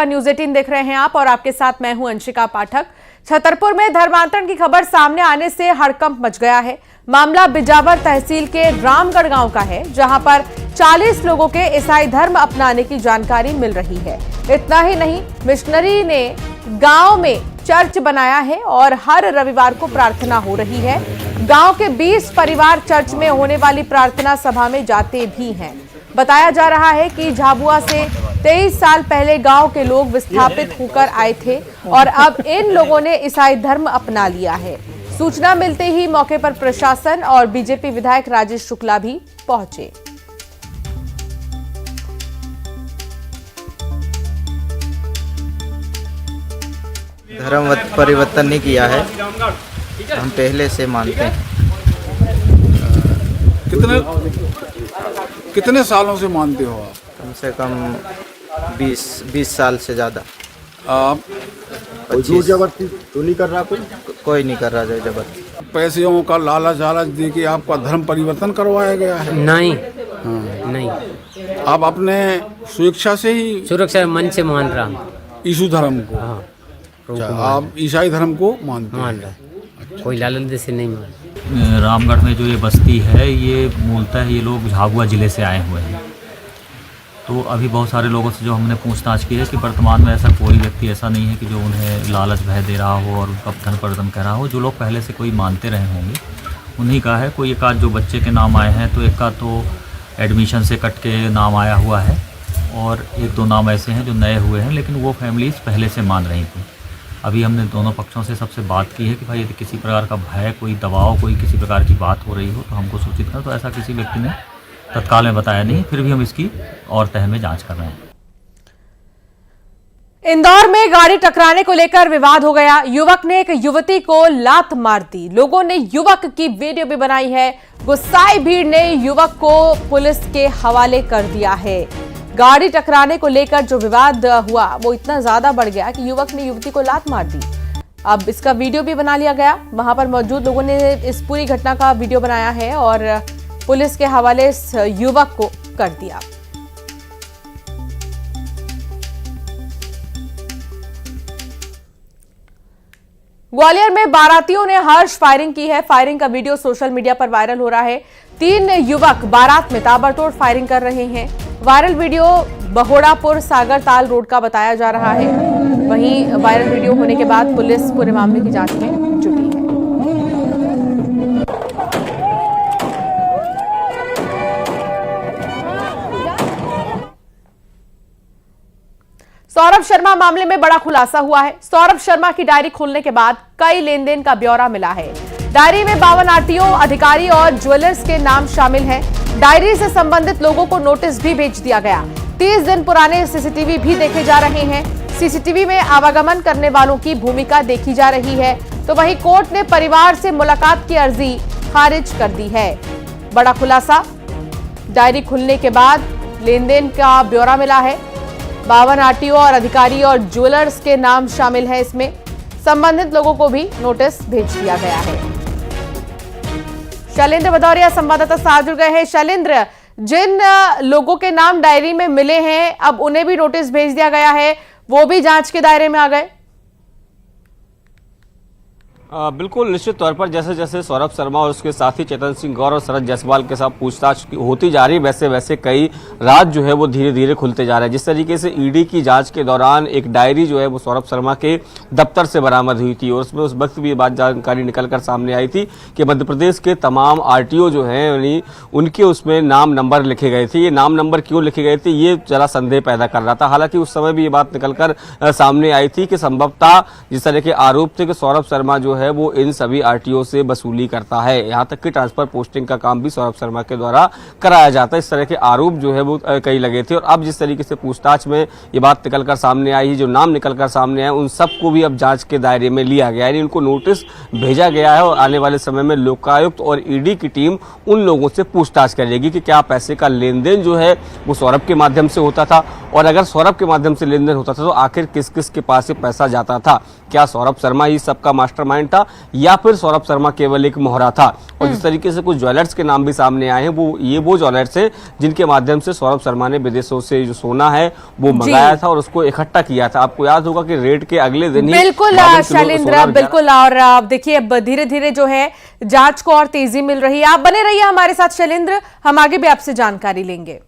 News 18 देख रहे हैं आप और आपके साथ मैं हूं अंशिका पाठक। छतरपुर में धर्मांतरण की खबर सामने आने से हड़कंप मच गया है। मामला बिजावर तहसील के रामगढ़ गांव का है, जहां पर 40 लोगों के ईसाई धर्म अपनाने की जानकारी मिल रही है। इतना ही नहीं, मिशनरी ने गांव में चर्च बनाया है और हर रविवार को प्रार्थना हो रही है। गांव के 20 परिवार चर्च में होने वाली प्रार्थना सभा में जाते भी हैं। बताया जा रहा है कि झाबुआ से 23 साल पहले गांव के लोग विस्थापित होकर आए थे और अब इन लोगों ने ईसाई धर्म अपना लिया है। सूचना मिलते ही मौके पर प्रशासन और बीजेपी विधायक राजेश शुक्ला भी पहुंचे। धर्म परिवर्तन नहीं किया है, हम पहले से मानते हैं। कितने सालों से मानते हो आप? कम से कम 20 साल से ज़्यादा। आप जोर जबरदस्ती तो नहीं कर रहा? कोई नहीं कर रहा जोर जबरदस्ती। पैसों का लालच दे के आपका धर्म परिवर्तन करवाया गया है? नहीं। हाँ। नहीं, आप अपने स्वेच्छा से ही सुरक्षा मन से मान रहा हूँ। यीशु धर्म को? हाँ, अच्छा, आप ईसाई धर्म को मानते हैं? मान रहा, कोई लालच से नहीं मान। रामगढ़ में जो ये बस्ती है, ये मूलतः ये लोग झाबुआ ज़िले से आए हुए हैं। तो अभी बहुत सारे लोगों से जो हमने पूछताछ की है कि वर्तमान में ऐसा कोई व्यक्ति ऐसा नहीं है कि जो उन्हें लालच भय दे रहा हो और उनका धन परिवर्तन कह रहा हो। जो लोग पहले से कोई मानते रहे होंगे उन्हीं का है। कोई एक आध जो बच्चे के नाम आए हैं, तो एक का तो एडमिशन से कट के नाम आया हुआ है और एक दो नाम ऐसे हैं जो नए हुए हैं, लेकिन वो फैमिलीज़ पहले से मान रही थी। अभी हमने दोनों पक्षों से सबसे बात की है कि भाई यदि किसी प्रकार का भय, कोई दबाव, कोई किसी प्रकार की बात हो रही हो तो हमको सूचित करें। तो ऐसा किसी व्यक्ति ने तत्काल में बताया नहीं, फिर भी हम इसकी और तह में जांच कर रहे हैं। इंदौर में गाड़ी टकराने को लेकर विवाद हो गया। युवक ने एक युवती को लात मार दी। लोगों ने युवक की वीडियो भी बनाई है। गुस्साई भीड़ ने युवक को पुलिस के हवाले कर दिया है। गाड़ी टकराने को लेकर जो विवाद हुआ वो इतना ज्यादा बढ़ गया कि युवक ने युवती को लात मार दी। अब इसका वीडियो भी बना लिया गया। वहां पर मौजूद लोगों ने इस पूरी घटना का वीडियो बनाया है और पुलिस के हवाले इस युवक को कर दिया। ग्वालियर में बारातियों ने हर्ष फायरिंग की है। फायरिंग का वीडियो सोशल मीडिया पर वायरल हो रहा है। 3 युवक बारात में ताबड़तोड़ फायरिंग कर रहे हैं। वायरल वीडियो बहोड़ापुर सागर ताल रोड का बताया जा रहा है। वहीं वायरल वीडियो होने के बाद पुलिस पूरे मामले की जांच में जुटी है। सौरभ शर्मा मामले में बड़ा खुलासा हुआ है। सौरभ शर्मा की डायरी खोलने के बाद कई लेन देन का ब्यौरा मिला है। डायरी में 52 आरटीओ अधिकारी और ज्वेलर्स के नाम शामिल हैं। डायरी से संबंधित लोगों को नोटिस भी भेज दिया गया। 30 दिन पुराने सीसीटीवी भी देखे जा रहे हैं। सीसीटीवी में आवागमन करने वालों की भूमिका देखी जा रही है। तो वहीं कोर्ट ने परिवार से मुलाकात की अर्जी खारिज कर दी है। बड़ा खुलासा, डायरी खुलने के बाद लेन देन का ब्यौरा मिला है। 52 आरटीओ और अधिकारी और ज्वेलर्स के नाम शामिल हैं। इसमें संबंधित लोगों को भी नोटिस भेज दिया गया है। शैलेंद्र भदौरिया संवाददाता साथ जुड़ गए हैं। शैलेंद्र, जिन लोगों के नाम डायरी में मिले हैं अब उन्हें भी नोटिस भेज दिया गया है, वो भी जांच के दायरे में आ गए? बिल्कुल, निश्चित तौर पर जैसे जैसे सौरभ शर्मा और उसके साथी चेतन सिंह गौर और शरद जायसवाल के साथ पूछताछ होती जा रही है, वैसे वैसे कई राज जो है वो धीरे धीरे खुलते जा रहे हैं। जिस तरीके से ईडी की जांच के दौरान एक डायरी जो है वो सौरभ शर्मा के दफ्तर से बरामद हुई थी और उसमें उस वक्त भी ये बात जानकारी निकलकर सामने आई थी कि मध्य प्रदेश के तमाम आरटीओ जो हैं यानी उनके उसमें नाम नंबर लिखे गए थे। ये नाम नंबर क्यों लिखे गए थे, ये जरा संदेह पैदा कर रहा था। हालांकि उस समय भी ये बात निकलकर सामने आई थी कि संभवतः जिस तरह के आरोप थे कि सौरभ शर्मा जो है वो इन सभी आरटीओ से वसूली करता है। यहां तक कि ट्रांसफर पोस्टिंग का काम भी सौरभ शर्मा के द्वारा कराया जाता है। इस तरह के आरोप जो है वो कई लगे थे और अब जिस तरीके से पूछताछ में ये बात निकलकर सामने आई, जो नाम निकलकर सामने आए, उन सबको भी अब जांच के दायरे में लिया गया है। उनको नोटिस भेजा गया है और आने वाले समय में लोकायुक्त और ईडी की टीम उन लोगों से पूछताछ करेगी कि क्या पैसे का लेन देन जो है वो सौरभ के माध्यम से होता था और अगर सौरभ के माध्यम से लेन देन होता था तो आखिर किस किस के पास से पैसा जाता था। क्या सौरभ शर्मा ही सबका मास्टरमाइंड एजेंट था या फिर सौरभ शर्मा केवल एक मोहरा था। और जिस तरीके से कुछ ज्वेलर्स के नाम भी सामने आए हैं, वो ज्वेलर्स हैं जिनके माध्यम से सौरभ शर्मा ने विदेशों से जो सोना है वो मंगाया था और उसको इकट्ठा किया था। आपको याद होगा कि रेड के अगले दिन ही बिल्कुल शैलेंद्र, बिल्कुल। और देखिए अब धीरे धीरे जो है जांच को और तेजी मिल रही है। आप बने रहिए हमारे साथ शैलेंद्र, हम आगे भी आपसे जानकारी लेंगे।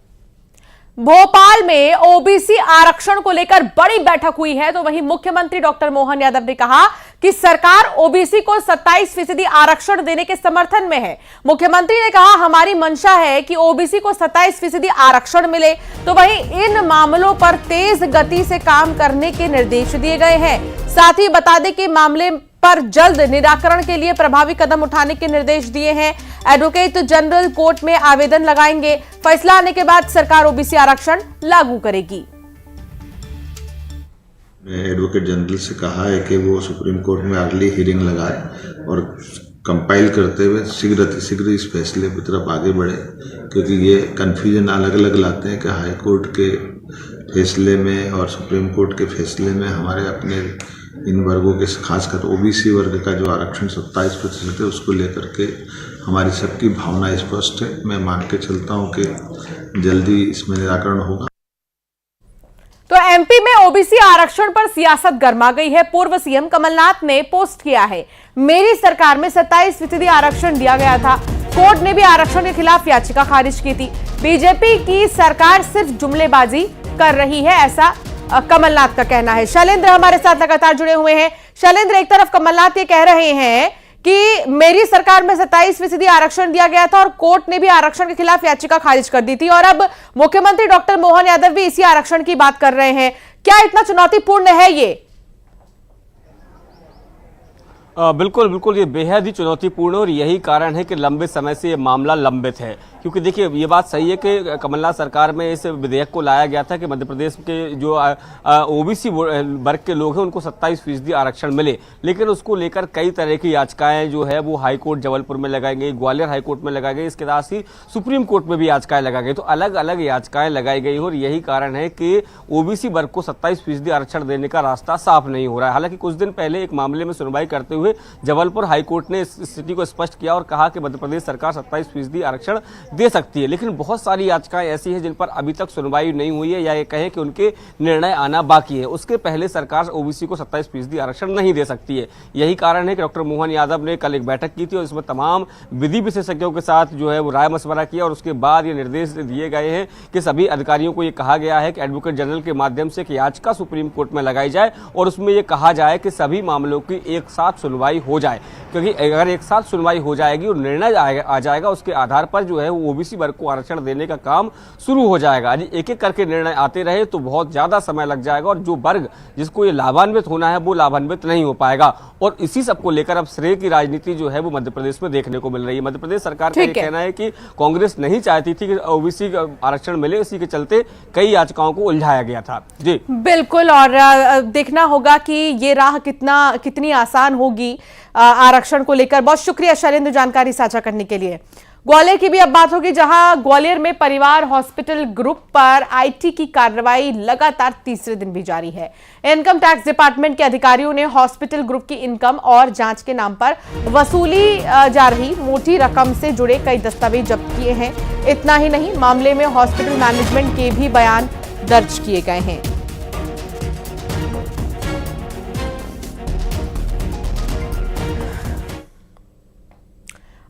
भोपाल में ओबीसी आरक्षण को लेकर बड़ी बैठक हुई है, तो वहीं मुख्यमंत्री डॉक्टर मोहन यादव ने कहा कि सरकार ओबीसी को 27% आरक्षण देने के समर्थन में है। मुख्यमंत्री ने कहा हमारी मंशा है कि ओबीसी को 27% आरक्षण मिले, तो वहीं इन मामलों पर तेज गति से काम करने के निर्देश दिए गए हैं। साथ ही बता दें कि मामले पर जल्द निराकरण के लिए प्रभावी कदम उठाने के निर्देश दिए हैं। एडवोकेट जनरल कोर्ट में आवेदन लगाएंगे, फैसला आने के बाद सरकार ओबीसी आरक्षण लागू करेगी। एडवोकेट जनरल से कहा है कि वो सुप्रीम कोर्ट में अर्ली हियरिंग लगाए और कंपाइल करते हुए शीघ्र इस फैसले की तरफ आगे बढ़े, क्योंकि ये कन्फ्यूजन अलग अलग लाते हैं कि हाई कोर्ट के फैसले में और सुप्रीम कोर्ट के फैसले में हमारे अपने इन वर्गों के खासकर ओबीसी वर्ग का जो आरक्षण 27% है उसको लेकर के हमारी सबकी भावना स्पष्ट है। मैं मान के चलता हूँ कि जल्दी इसमें निराकरण होगा। तो एमपी में ओबीसी आरक्षण पर सियासत गर्मा गई है। पूर्व सीएम कमलनाथ ने पोस्ट किया है, मेरी सरकार में 27% आरक्षण दिया गया था, कोर्ट ने भी आरक्षण के खिलाफ याचिका खारिज की थी। बीजेपी की सरकार सिर्फ जुमलेबाजी कर रही है, ऐसा कमलनाथ का कहना है। शैलेंद्र हमारे साथ लगातार जुड़े हुए हैं। शैलेंद्र, एक तरफ कमलनाथ ये कह रहे हैं कि मेरी सरकार में 27% आरक्षण दिया गया था और कोर्ट ने भी आरक्षण के खिलाफ याचिका खारिज कर दी थी, और अब मुख्यमंत्री डॉक्टर मोहन यादव भी इसी आरक्षण की बात कर रहे हैं। क्या इतना चुनौतीपूर्ण है ये? बिल्कुल ये बेहद ही चुनौतीपूर्ण और यही कारण है कि लंबे समय से ये मामला लंबित है। क्योंकि देखिए ये बात सही है कि कमलनाथ सरकार में इस विधेयक को लाया गया था कि मध्य प्रदेश के जो ओबीसी वर्ग के लोग हैं उनको 27% आरक्षण मिले, लेकिन उसको लेकर कई तरह की याचिकाएं जो है वो हाई कोर्ट जबलपुर में लगाई गई, ग्वालियर हाई कोर्ट में लगाई गई, इसके साथ ही सुप्रीम कोर्ट में भी याचिकाएं लगाई गई। तो अलग अलग याचिकाएं लगाई गई और यही कारण है कि ओबीसी वर्ग को 27% आरक्षण देने का रास्ता साफ नहीं हो रहा है। हालांकि कुछ दिन पहले एक मामले में सुनवाई करते हुए जबलपुर हाईकोर्ट ने इस स्थिति को स्पष्ट किया और कहा कि मध्य प्रदेश सरकार 27% आरक्षण दे सकती है, लेकिन बहुत सारी याचिकाएं ऐसी हैं जिन पर अभी तक सुनवाई नहीं हुई है या ये कहें कि उनके निर्णय आना बाकी है। उसके पहले सरकार ओबीसी को 27% आरक्षण नहीं दे सकती है। यही कारण है कि डॉक्टर मोहन यादव ने कल एक बैठक की थी और इसमें तमाम विधि विशेषज्ञों के साथ जो है वो राय मशवरा किया और उसके बाद ये निर्देश दिए गए हैं कि सभी अधिकारियों को ये कहा गया है कि एडवोकेट जनरल के माध्यम से कि याचिका सुप्रीम कोर्ट में लगाई जाए और उसमें ये कहा जाए कि सभी मामलों की एक साथ सुनवाई हो जाए, क्योंकि अगर एक साथ सुनवाई हो जाएगी और निर्णय आ जाएगा उसके आधार पर जो है वो ओबीसी वर्ग को आरक्षण देने का काम शुरू हो जाएगा। यदि एक एक करके निर्णय आते रहे तो बहुत ज्यादा समय लग जाएगा और जो वर्ग जिसको ये लाभान्वित होना है वो लाभान्वित नहीं हो पाएगा। और इसी सब को लेकर अब श्रेय की राजनीति जो है वो मध्य प्रदेश में देखने को मिल रही है। मध्य प्रदेश सरकार का ये कहना है कि कांग्रेस नहीं चाहती थी कि ओबीसी आरक्षण मिले, इसी के चलते कई याचिकाओं को उलझाया गया था। जी बिल्कुल, और देखना होगा कि ये राह कितनी आसान होगी आरक्षण को लेकर। बहुत शुक्रिया शैलेंद्र जानकारी साझा करने के लिए। ग्वालियर की भी अब बात होगी, जहां ग्वालियर में परिवार हॉस्पिटल ग्रुप पर आईटी की कार्रवाई लगातार तीसरे दिन भी जारी है। इनकम टैक्स डिपार्टमेंट के अधिकारियों ने हॉस्पिटल ग्रुप की इनकम और जांच के नाम पर वसूली जा रही मोटी रकम से जुड़े कई दस्तावेज जब्त किए हैं। इतना ही नहीं, मामले में हॉस्पिटल मैनेजमेंट के भी बयान दर्ज किए गए हैं।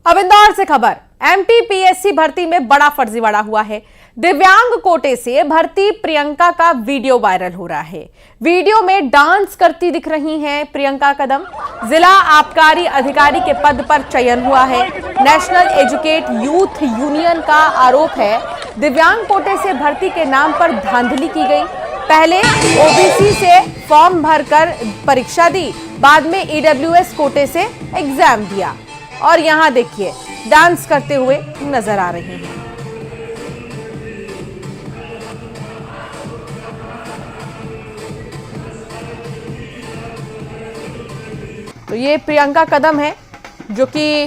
अब इंदौर से खबर, एमपीपीएससी भर्ती में बड़ा फर्जीवाड़ा हुआ है। दिव्यांग कोटे से भर्ती प्रियंका का वीडियो वायरल हो रहा है। वीडियो में डांस करती दिख रही हैं प्रियंका कदम। जिला आबकारी अधिकारी के पद पर चयन हुआ है। नेशनल एजुकेट यूथ यूनियन का आरोप है दिव्यांग कोटे से भर्ती के नाम पर धांधली की गई। पहले ओबीसी से फॉर्म भरकर परीक्षा दी, बाद में ईडब्ल्यूएस कोटे से एग्जाम दिया और यहां देखिए डांस करते हुए नजर आ रही हैं। तो ये प्रियंका कदम है जो कि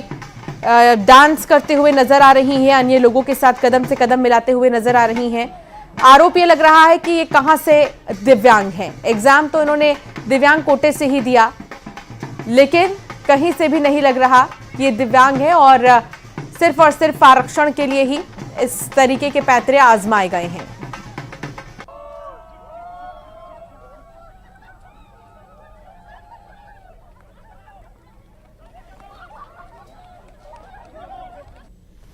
डांस करते हुए नजर आ रही हैं, अन्य लोगों के साथ कदम से कदम मिलाते हुए नजर आ रही हैं। आरोप ये लग रहा है कि ये कहां से दिव्यांग हैं। एग्जाम तो इन्होंने दिव्यांग कोटे से ही दिया, लेकिन कहीं से भी नहीं लग रहा ये दिव्यांग है और सिर्फ आरक्षण के लिए ही इस तरीके के पैंतरे आजमाए गए हैं।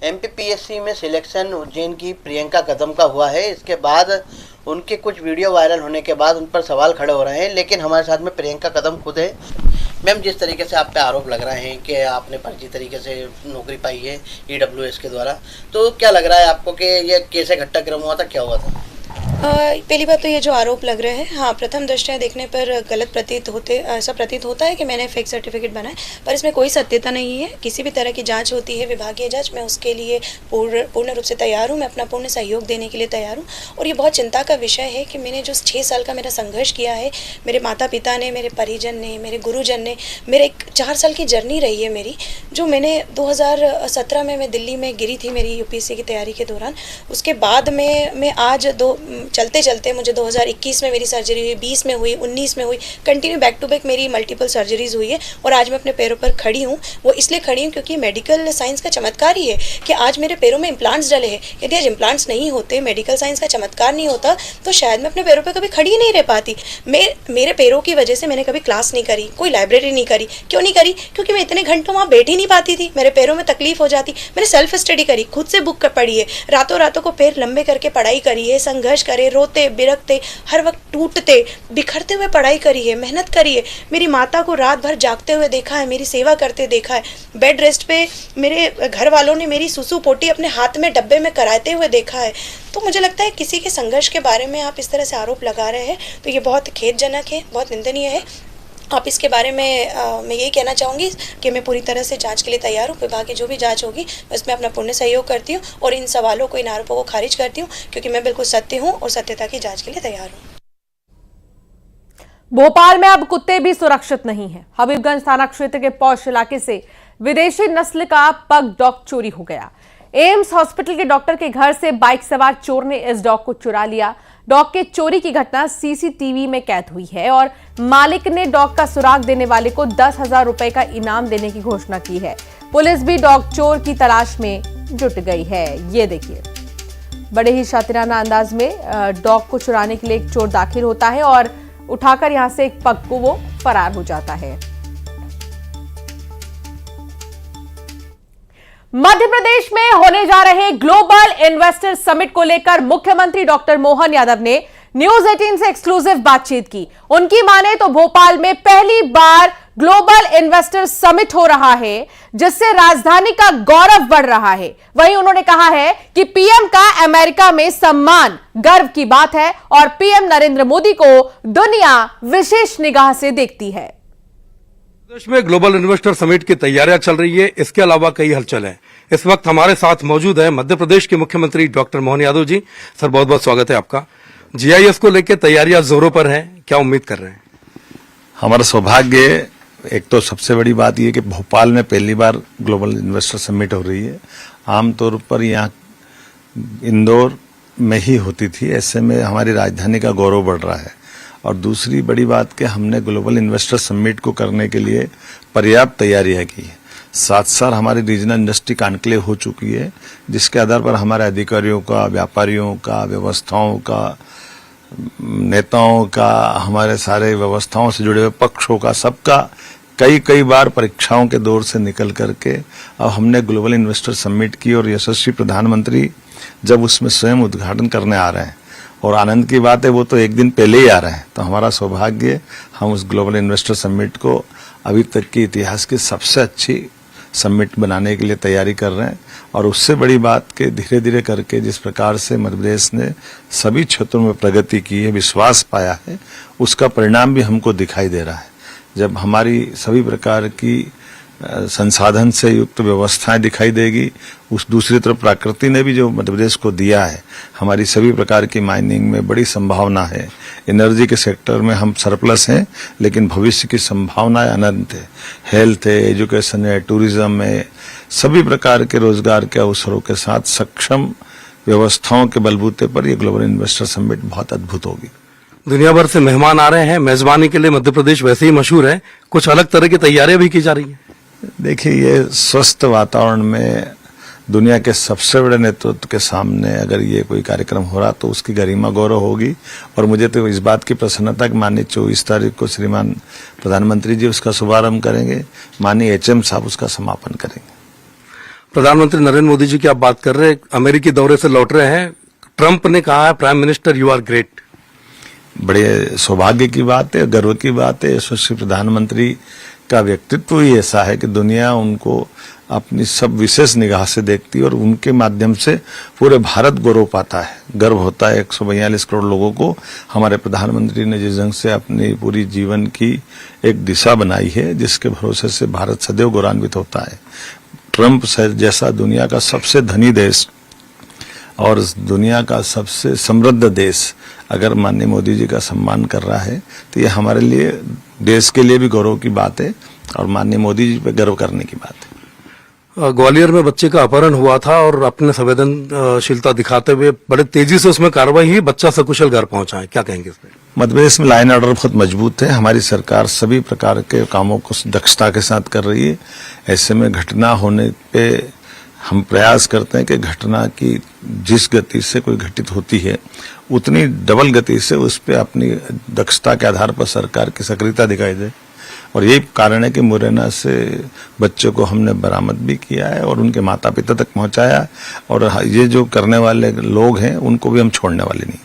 एमपीपीएससी में सिलेक्शन उज्जैन की प्रियंका कदम का हुआ है। इसके बाद उनके कुछ वीडियो वायरल होने के बाद उन पर सवाल खड़े हो रहे हैं, लेकिन हमारे साथ में प्रियंका कदम खुद है। मैम, जिस तरीके से आप पे आरोप लग रहे हैं कि आपने फर्जी तरीके से नौकरी पाई है ईडब्ल्यूएस के द्वारा, तो क्या लग रहा है आपको कि ये कैसे घटनाक्रम हुआ था, क्या हुआ था? पहली बात तो ये जो आरोप लग रहे हैं, हाँ, प्रथम दृष्टया देखने पर गलत ऐसा प्रतीत होता है कि मैंने फेक सर्टिफिकेट बनाया, पर इसमें कोई सत्यता नहीं है। किसी भी तरह की जांच होती है, विभागीय जांच, मैं उसके लिए पूर्ण रूप से तैयार हूँ। मैं अपना पूर्ण सहयोग देने के लिए तैयार हूँ। और ये बहुत चिंता का विषय है कि मैंने जो 6 साल का मेरा संघर्ष किया है, मेरे माता पिता ने, मेरे परिजन ने, मेरे गुरुजन ने, मेरे एक 4 साल की जर्नी रही है मेरी, जो मैंने 2017 में मैं दिल्ली में गिरी थी मेरी यूपीएससी की तैयारी के दौरान। उसके बाद में मैं आज चलते चलते मुझे 2021 में मेरी सर्जरी हुई, 20 में हुई, 19 में हुई, कंटिन्यू बैक टू बैक मेरी मल्टीपल सर्जरीज हुई है और आज मैं अपने पैरों पर खड़ी हूँ। वो इसलिए खड़ी हूँ क्योंकि मेडिकल साइंस का चमत्कार ही है कि आज मेरे पैरों में इम्प्लांट्स डले हैं। यदि आज इम्प्लांट्स नहीं होते, मेडिकल साइंस का चमत्कार नहीं होता, तो शायद मैं अपने पैरों पर कभी खड़ी ही नहीं रह पाती। मेरे पैरों की वजह से मैंने कभी क्लास नहीं करी, कोई लाइब्रेरी नहीं करी। क्यों नहीं करी? क्योंकि मैं इतने घंटों वहाँ बैठ ही नहीं पाती थी, मेरे पैरों में तकलीफ हो जाती। मैंने सेल्फ स्टडी करी, खुद से बुक पढ़ी है, रातों को पैर लंबे करके पढ़ाई करी है, संघर्ष करे, रोते बिरकते, हर वक्त टूटते बिखरते हुए पढ़ाई करी है, मेहनत करी है। मेरी माता को रात भर जागते हुए देखा है, मेरी सेवा करते देखा है। बेड रेस्ट पे मेरे घर वालों ने मेरी सुसु पोटी अपने हाथ में डब्बे में कराते हुए देखा है। तो मुझे लगता है किसी के संघर्ष के बारे में आप इस तरह से आरोप लगा रहे हैं तो ये बहुत खेदजनक है, बहुत निंदनीय है। आप इसके बारे में मैं यही कहना चाहूँगी कि मैं पूरी तरह से जांच के लिए तैयार हूँ। विभाग की जो भी जांच होगी उसमें अपना पूर्ण सहयोग करती हूँ और इन सवालों को, इन आरोपों को खारिज करती हूँ, क्योंकि मैं बिल्कुल सत्य हूँ और सत्यता की जांच के लिए तैयार हूँ। भोपाल में अब कुत्ते भी सुरक्षित नहीं हैं। हबीबगंज थाना क्षेत्र के पौष इलाके से विदेशी नस्ल का पग डॉग चोरी हो गया। एम्स हॉस्पिटल के डॉक्टर के घर से बाइक सवार चोर ने इस डॉग को चुरा लिया। डॉग के चोरी की घटना सीसीटीवी में कैद हुई है और मालिक ने डॉग का सुराग देने वाले को 10,000 रुपए का इनाम देने की घोषणा की है। पुलिस भी डॉग चोर की तलाश में जुट गई है। ये देखिए, बड़े ही शातिराना अंदाज में डॉग को चुराने के लिए एक चोर दाखिल होता है और उठाकर यहां से एक पग को वो फरार हो जाता है। मध्य प्रदेश में होने जा रहे ग्लोबल इन्वेस्टर समिट को लेकर मुख्यमंत्री डॉक्टर मोहन यादव ने न्यूज 18 से एक्सक्लूसिव बातचीत की। उनकी माने तो भोपाल में पहली बार ग्लोबल इन्वेस्टर समिट हो रहा है, जिससे राजधानी का गौरव बढ़ रहा है। वहीं उन्होंने कहा है कि पीएम का अमेरिका में सम्मान गर्व की बात है और पीएम नरेंद्र मोदी को दुनिया विशेष निगाह से देखती है। देश में ग्लोबल इन्वेस्टर समिट की तैयारियां चल रही है। इसके अलावा कई हलचल है। इस वक्त हमारे साथ मौजूद है मध्य प्रदेश के मुख्यमंत्री डॉक्टर मोहन यादव जी। सर, बहुत बहुत स्वागत है आपका। जीआईएस को लेकर तैयारियां जोरों पर हैं, क्या उम्मीद कर रहे हैं? हमारा सौभाग्य, एक तो सबसे बड़ी बात यह कि भोपाल में पहली बार ग्लोबल इन्वेस्टर समिट हो रही है। आमतौर पर यहाँ इंदौर में ही होती थी, ऐसे में हमारी राजधानी का गौरव बढ़ रहा है। और दूसरी बड़ी बात कि हमने ग्लोबल इन्वेस्टर समिट को करने के लिए पर्याप्त तैयारियां की है। साथ साथ हमारी रीजनल इंडस्ट्री कॉन्क्लेव हो चुकी है, जिसके आधार पर हमारे अधिकारियों का, व्यापारियों का, व्यवस्थाओं का, नेताओं का, हमारे सारे व्यवस्थाओं से जुड़े हुए पक्षों का, सबका कई बार परीक्षाओं के दौर से निकल करके अब हमने ग्लोबल इन्वेस्टर समिट की और यशस्वी प्रधानमंत्री जब उसमें स्वयं उद्घाटन करने आ रहे हैं और आनंद की बात है वो तो एक दिन पहले ही आ रहे हैं, तो हमारा सौभाग्य हम उस ग्लोबल इन्वेस्टर समिट को अभी तक के इतिहास की सबसे अच्छी समिट बनाने के लिए तैयारी कर रहे हैं। और उससे बड़ी बात कि धीरे धीरे करके जिस प्रकार से मध्य प्रदेश ने सभी क्षेत्रों में प्रगति की है, विश्वास पाया है, उसका परिणाम भी हमको दिखाई दे रहा है। जब हमारी सभी प्रकार की संसाधन से युक्त व्यवस्थाएं दिखाई देगी, उस दूसरी तरफ प्रकृति ने भी जो मध्य प्रदेश को दिया है, हमारी सभी प्रकार की माइनिंग में बड़ी संभावना है। एनर्जी के सेक्टर में हम सरप्लस हैं, लेकिन भविष्य की संभावनाएं अनंत है। हेल्थ है, एजुकेशन है, टूरिज्म है, सभी प्रकार के रोजगार के अवसरों के साथ सक्षम व्यवस्थाओं के बलबूते पर यह ग्लोबल इन्वेस्टर समिट बहुत अद्भुत होगी। दुनिया भर से मेहमान आ रहे हैं, मेजबानी के लिए मध्य प्रदेश वैसे ही मशहूर है, कुछ अलग तरह की तैयारियां भी की जा रही हैं। देखिए, ये स्वस्थ वातावरण में दुनिया के सबसे बड़े नेतृत्व के सामने अगर ये कोई कार्यक्रम हो रहा तो उसकी गरिमा गौरव होगी। और मुझे तो इस बात की प्रसन्नता कि माननीय 24 तारीख को श्रीमान प्रधानमंत्री जी उसका शुभारंभ करेंगे, माननीय HM साहब उसका समापन करेंगे। प्रधानमंत्री नरेंद्र मोदी जी की आप बात कर रहे हैं, अमेरिकी दौरे से लौट रहे हैं। ट्रंप ने कहा है, prime minister you are great. बड़े सौभाग्य की बात है, गर्व की बात है। यशस्वी प्रधानमंत्री का व्यक्तित्व ही ऐसा है कि दुनिया उनको अपनी सब विशेष निगाह से देखती है और उनके माध्यम से पूरे भारत गौरव पाता है, गर्व होता है 142 करोड़ लोगों को। हमारे प्रधानमंत्री ने जिस ढंग से अपनी पूरी जीवन की एक दिशा बनाई है, जिसके भरोसे से भारत सदैव गौरवान्वित होता है। ट्रंप जैसा दुनिया का सबसे धनी देश और दुनिया का सबसे समृद्ध देश अगर माननीय मोदी जी का सम्मान कर रहा है तो ये हमारे लिए, देश के लिए भी गौरव की बात है और माननीय मोदी जी पे गर्व करने की बात है। ग्वालियर में बच्चे का अपहरण हुआ था और अपने संवेदनशीलता दिखाते हुए बड़े तेजी से उसमें कार्रवाई हुई, बच्चा सकुशल घर पहुंचा है, क्या कहेंगे इसमें? मध्य प्रदेश में लाइन ऑर्डर बहुत मजबूत है। हमारी सरकार सभी प्रकार के कामों को दक्षता के साथ कर रही है। ऐसे में घटना होने पे हम प्रयास करते हैं कि घटना की जिस गति से कोई घटित होती है उतनी डबल गति से उस पर अपनी दक्षता के आधार पर सरकार की सक्रियता दिखाई दे। और यही कारण है कि मुरैना से बच्चों को हमने बरामद भी किया है और उनके माता पिता तक पहुंचाया। और ये जो करने वाले लोग हैं उनको भी हम छोड़ने वाले नहीं।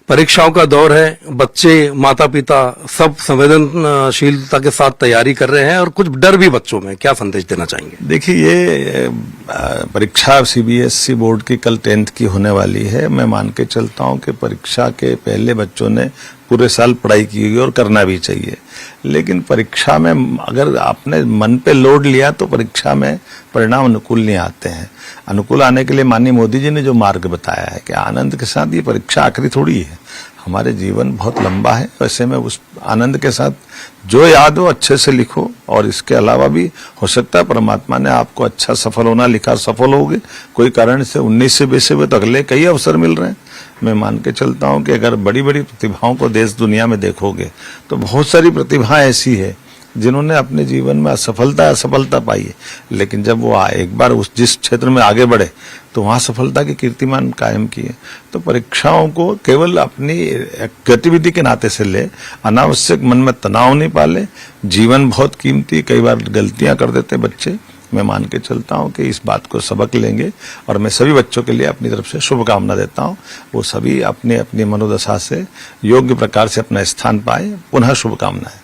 परीक्षाओं का दौर है, बच्चे माता पिता सब संवेदनशीलता के साथ तैयारी कर रहे हैं और कुछ डर भी बच्चों में, क्या संदेश देना चाहेंगे? देखिए, ये परीक्षा CBSE बोर्ड की कल 10th की होने वाली है। मैं मान के चलता हूं कि परीक्षा के पहले बच्चों ने पूरे साल पढ़ाई की हुई और करना भी चाहिए, लेकिन परीक्षा में अगर आपने मन पे लोड लिया तो परीक्षा में परिणाम अनुकूल नहीं आते हैं। अनुकूल आने के लिए माननीय मोदी जी ने जो मार्ग बताया है कि आनंद के साथ, ये परीक्षा आखिरी थोड़ी है, हमारे जीवन बहुत लंबा है, वैसे में उस आनंद के साथ जो याद हो अच्छे से लिखो। और इसके अलावा भी हो सकता है परमात्मा ने आपको अच्छा सफल होना लिखा, सफल होगे कोई कारण से 19 से 20 में तो अगले कई अवसर मिल रहे हैं। मैं मान के चलता हूं कि अगर बड़ी बड़ी प्रतिभाओं को देश दुनिया में देखोगे तो बहुत सारी प्रतिभाएं ऐसी है जिन्होंने अपने जीवन में असफलता पाई है, लेकिन जब वो एक बार उस जिस क्षेत्र में आगे बढ़े तो वहां सफलता की कीर्तिमान कायम किए। तो परीक्षाओं को केवल अपनी गतिविधि के नाते से ले, अनावश्यक मन में तनाव नहीं पाले। जीवन बहुत कीमती, कई बार गलतियां कर देते बच्चे। मैं मान के चलता हूं कि इस बात को सबक लेंगे और मैं सभी बच्चों के लिए अपनी तरफ से शुभकामना देता हूं। वो सभी अपने अपनी मनोदशा से योग्य प्रकार से अपना स्थान पाए। पुनः शुभकामनाएं।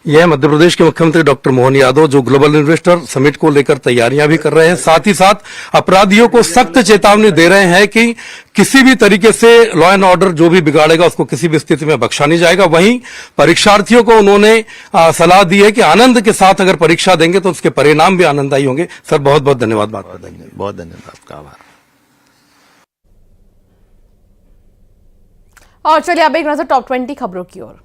यह मध्य प्रदेश के मुख्यमंत्री डॉक्टर मोहन यादव जो ग्लोबल इन्वेस्टर समिट को लेकर तैयारियां भी कर रहे हैं, साथ ही साथ अपराधियों को सख्त चेतावनी दे रहे हैं कि किसी भी तरीके से लॉ एंड ऑर्डर जो भी बिगाड़ेगा उसको किसी भी स्थिति में बख्शा नहीं जाएगा। वहीं परीक्षार्थियों को उन्होंने सलाह दी है कि आनंद के साथ अगर परीक्षा देंगे तो उसके परिणाम भी आनंददायी होंगे। सर, बहुत बहुत धन्यवाद। बहुत धन्यवाद, आपका आभार। और चलिए अब एक नजर टॉप 20 खबरों की ओर।